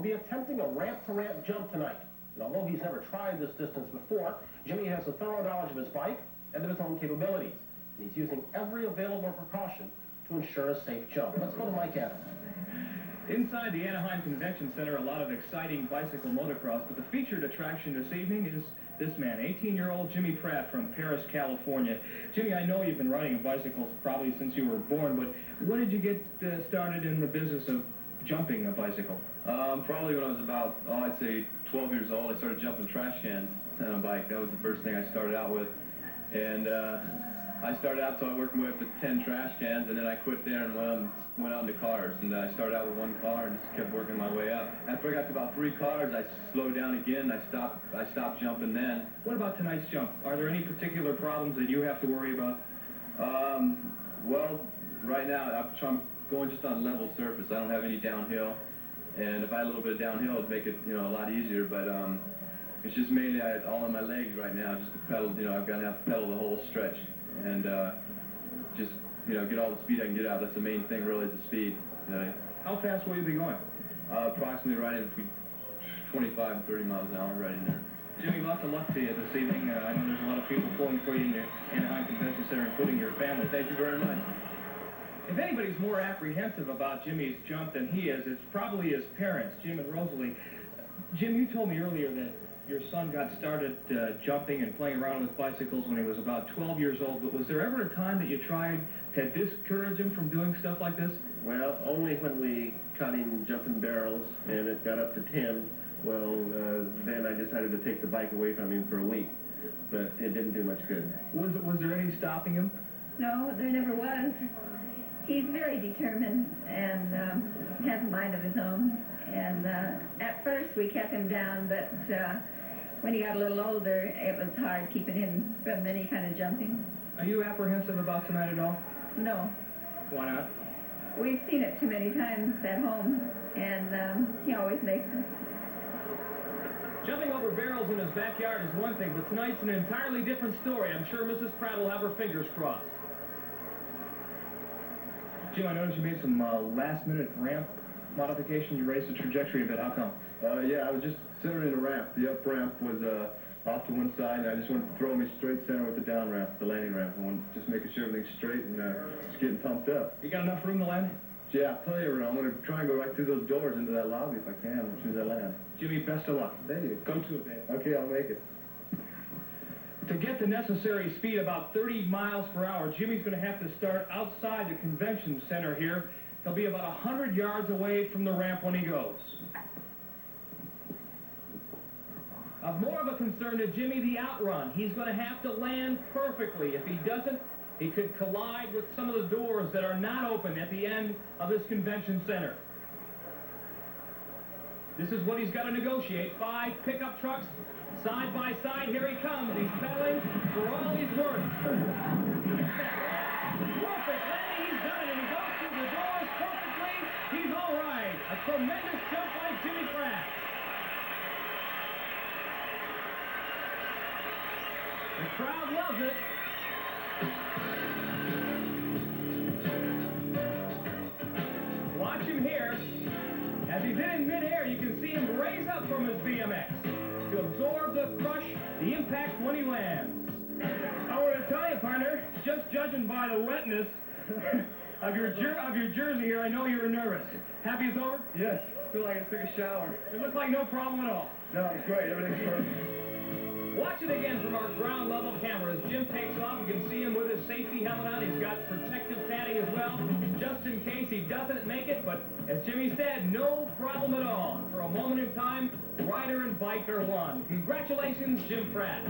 be attempting a ramp-to-ramp jump tonight. And although he's never tried this distance before, Jimmy has a thorough knowledge of his bike and of his own capabilities. And he's using every available precaution to ensure a safe jump. Let's go to Mike Adams. Inside the Anaheim Convention Center, a lot of exciting bicycle motocross, but the featured attraction this evening is this man, 18-year-old Jimmy Pratt from Paris, California. Jimmy, I know you've been riding bicycles probably since you were born, but when did you get started in the business of jumping a bicycle? Probably when I was about, I'd say 12 years old. I started jumping trash cans on a bike. That was the first thing I started out with. And I started out, so I worked my way up to 10 trash cans, and then I quit there and went on to cars. And I started out with one car and just kept working my way up. After I got to about 3 cars, I slowed down again. I stopped jumping then. What about tonight's jump? Are there any particular problems that you have to worry about? Well, right now I'm going just on level surface. I don't have any downhill. And if I had a little bit of downhill, it'd make it, a lot easier. But it's just mainly all on my legs right now, just to pedal. I've got to have to pedal the whole stretch, and just get all the speed I can get out. That's the main thing, really, is the speed. How fast will you be going? Approximately right in between 25 and 30 miles an hour, right in there. Jimmy, lots of luck to you this evening. I know there's a lot of people pulling for you in the Anaheim Convention Center, including your family. Thank you very much. If anybody's more apprehensive about Jimmy's jump than he is, it's probably his parents, Jim and Rosalie. Jim, you told me earlier that your son got started jumping and playing around with bicycles when he was about 12 years old, but was there ever a time that you tried to discourage him from doing stuff like this? Well, only when we caught him jumping barrels and it got up to 10. Well, then I decided to take the bike away from him for a week, but it didn't do much good. Was there any stopping him? No, there never was. He's very determined and has a mind of his own. And at first we kept him down, but when he got a little older, it was hard keeping him from any kind of jumping. Are you apprehensive about tonight at all? No. Why not? We've seen it too many times at home, and he always makes them. Jumping over barrels in his backyard is one thing, but tonight's an entirely different story. I'm sure Mrs. Pratt will have her fingers crossed. Jim, I noticed you made some last-minute ramp modification. You raised the trajectory a bit. How come? Yeah, I was just centering the ramp. The up ramp was off to one side, and I just wanted to throw me straight center with the down ramp, the landing ramp. I wanted just making sure everything's straight and just getting pumped up. You got enough room to land? Yeah, plenty of room. I'm going to try and go right through those doors into that lobby if I can, as soon as I land. Jimmy, best of luck. Thank you. Go to it, babe. Okay, I'll make it. To get the necessary speed, about 30 miles per hour, Jimmy's going to have to start outside the convention center here. He'll be about 100 yards away from the ramp when he goes. Of more of a concern to Jimmy, the outrun. He's going to have to land perfectly. If he doesn't, he could collide with some of the doors that are not open at the end of this convention center. This is what he's got to negotiate. 5 pickup trucks, side by side. Here he comes. He's pedaling for all he's worth. Perfect landing. He's done it, and he goes through the doors perfectly. He's all right. A tremendous jump by Jimmy Pratt. The crowd loves it. Watch him here. As he's in midair, you can see him raise up from his BMX to absorb the crush, the impact when he lands. I want to tell you, partner, just judging by the wetness of your jersey here, I know you were nervous. Happy it's over? Yes, feel like I took a shower. It looked like no problem at all. No, it's great. Everything's perfect. Watch it again from our ground level camera. As Jim takes off, you can see him with his safety helmet on. He's got protective padding as well, just in case he doesn't make it. But as Jimmy said, no problem at all. For a moment in time, rider and biker won. Congratulations, Jim Pratt.